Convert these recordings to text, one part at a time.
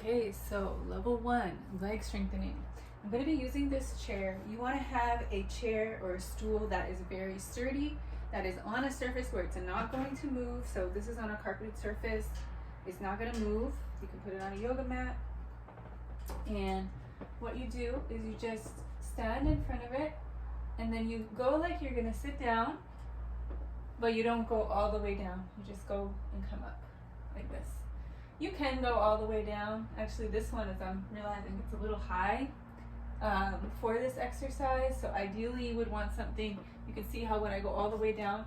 Okay, so level 1, leg strengthening. I'm going to be using this chair. You want to have a chair or a stool that is very sturdy, that is on a surface where it's not going to move. So this is on a carpeted surface. It's not going to move. You can put it on a yoga mat. And what you do is you just stand in front of it, and then you go like you're going to sit down, but you don't go all the way down. You just go and come up like this. You can go all the way down. Actually, this one is, I'm realizing it's a little high for this exercise. So ideally you would want something, you can see how when I go all the way down,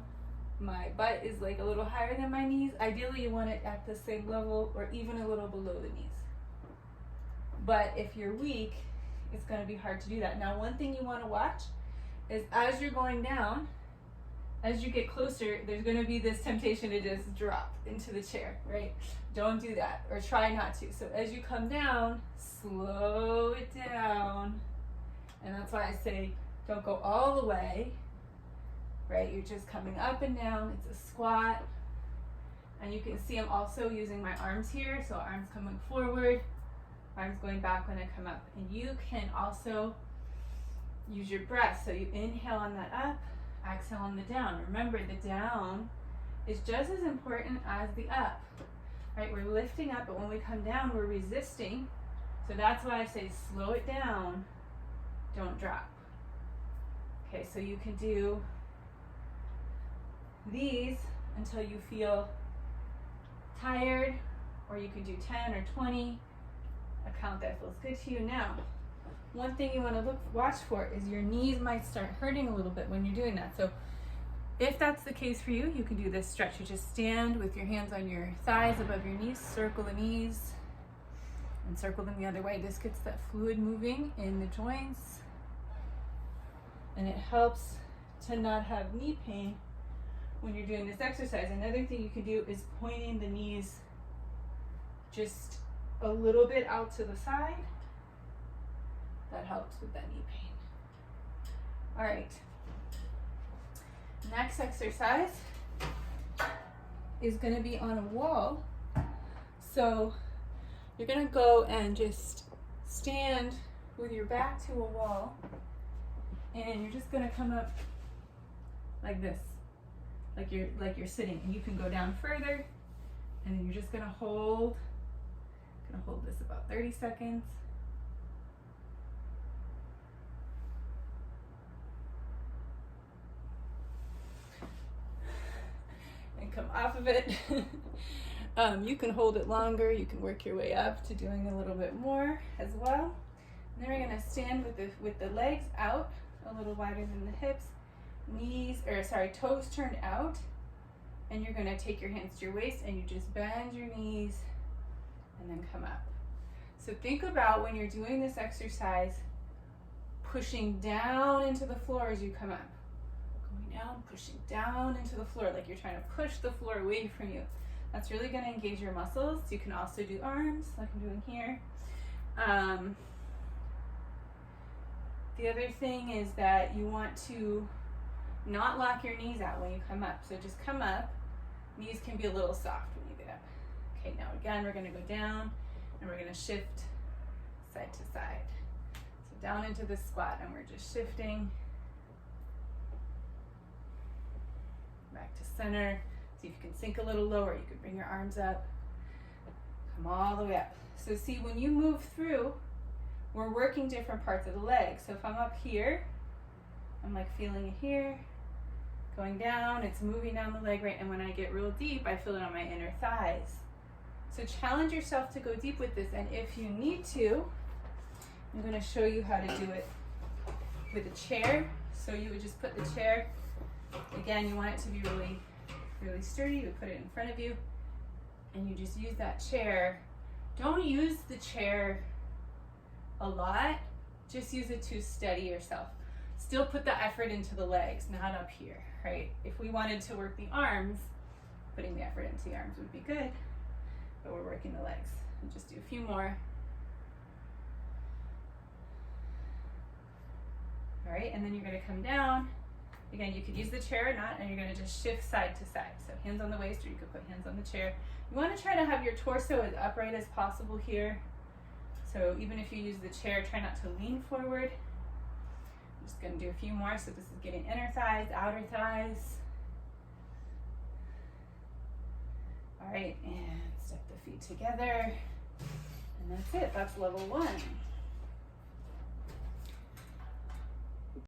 my butt is like a little higher than my knees. Ideally you want it at the same level or even a little below the knees. But if you're weak, it's gonna be hard to do that. Now, one thing you wanna watch is as you're going down, as you get closer, there's going to be this temptation to just drop into the chair, right? Don't do that, or try not to. So as you come down, slow it down. And that's why I say don't go all the way, right? You're just coming up and down. It's a squat. And you can see I'm also using my arms here. So arms coming forward, arms going back when I come up. And you can also use your breath. So you inhale on that up, exhale on the down. Remember, the down is just as important as the up, right? We're lifting up, but when we come down, we're resisting. So that's why I say slow it down, don't drop. Okay, so you can do these until you feel tired, or you can do 10 or 20, a count that feels good to you. Now, one thing you want to watch for is your knees might start hurting a little bit when you're doing that. So if that's the case for you, you can do this stretch. You just stand with your hands on your thighs above your knees, circle the knees, and circle them the other way. This gets that fluid moving in the joints, and it helps to not have knee pain when you're doing this exercise. Another thing you can do is pointing the knees just a little bit out to the side. That helps with that knee pain. All right. Next exercise is going to be on a wall. So you're going to go and just stand with your back to a wall, and you're just going to come up like this, like you're sitting, and you can go down further, and then you're just going to hold this about 30 seconds. Come off of it. You can hold it longer. You can work your way up to doing a little bit more as well. And then we're going to stand with the legs out a little wider than the hips, toes turned out, and you're going to take your hands to your waist and you just bend your knees and then come up. So think about when you're doing this exercise, pushing down into the floor as you come up. Down, pushing down into the floor, like you're trying to push the floor away from you. That's really going to engage your muscles. You can also do arms like I'm doing here. The other thing is that you want to not lock your knees out when you come up. So just come up. Knees can be a little soft when you get up. Okay, now again, we're going to go down and we're going to shift side to side. So down into the squat, and we're just shifting back to center. See if you can sink a little lower. You can bring your arms up, come all the way up. So see, when you move through, we're working different parts of the leg. So if I'm up here, I'm like feeling it here, going down, it's moving down the leg, right? And when I get real deep, I feel it on my inner thighs. So challenge yourself to go deep with this, and if you need to, I'm going to show you how to do it with a chair. So you would just put the chair, again, you want it to be really, really sturdy. You put it in front of you, and you just use that chair. Don't use the chair a lot. Just use it to steady yourself. Still put the effort into the legs, not up here, right? If we wanted to work the arms, putting the effort into the arms would be good, but we're working the legs. And just do a few more. All right, and then you're going to come down. Again, you could use the chair or not, and you're going to just shift side to side. So hands on the waist, or you could put hands on the chair. You want to try to have your torso as upright as possible here. So even if you use the chair, try not to lean forward. I'm just gonna do a few more. So this is getting inner thighs, outer thighs. All right, and step the feet together. And that's it, that's level 1.